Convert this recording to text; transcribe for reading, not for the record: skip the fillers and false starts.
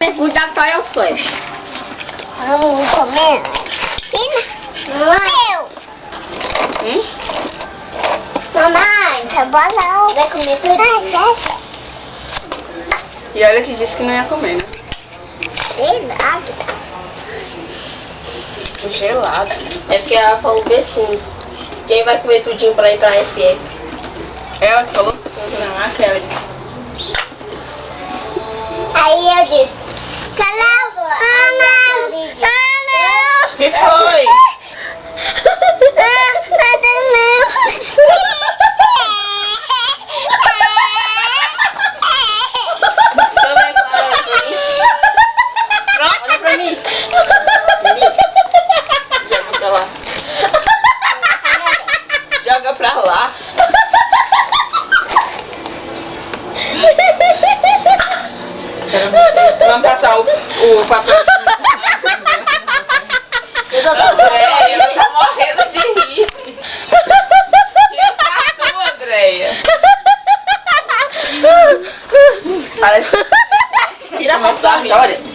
Mergulhatório é o flash. Vamos comer? Eu! Mamãe, tá bom não. Vai comer tudo? E olha que disse que não ia comer, né? Gelado. Gelado. É porque ela falou assim, quem vai comer tudinho pra ir pra FF? Ela que falou? Não, a Kelly. Aí eu disse, calma, não. Que foi? Olha pra mim. Joga pra lá. Joga pra lá. Vamos passar o papel. Eu tô morrendo de rir. Que cartão, Andréia. Parece. Tira a foto da história.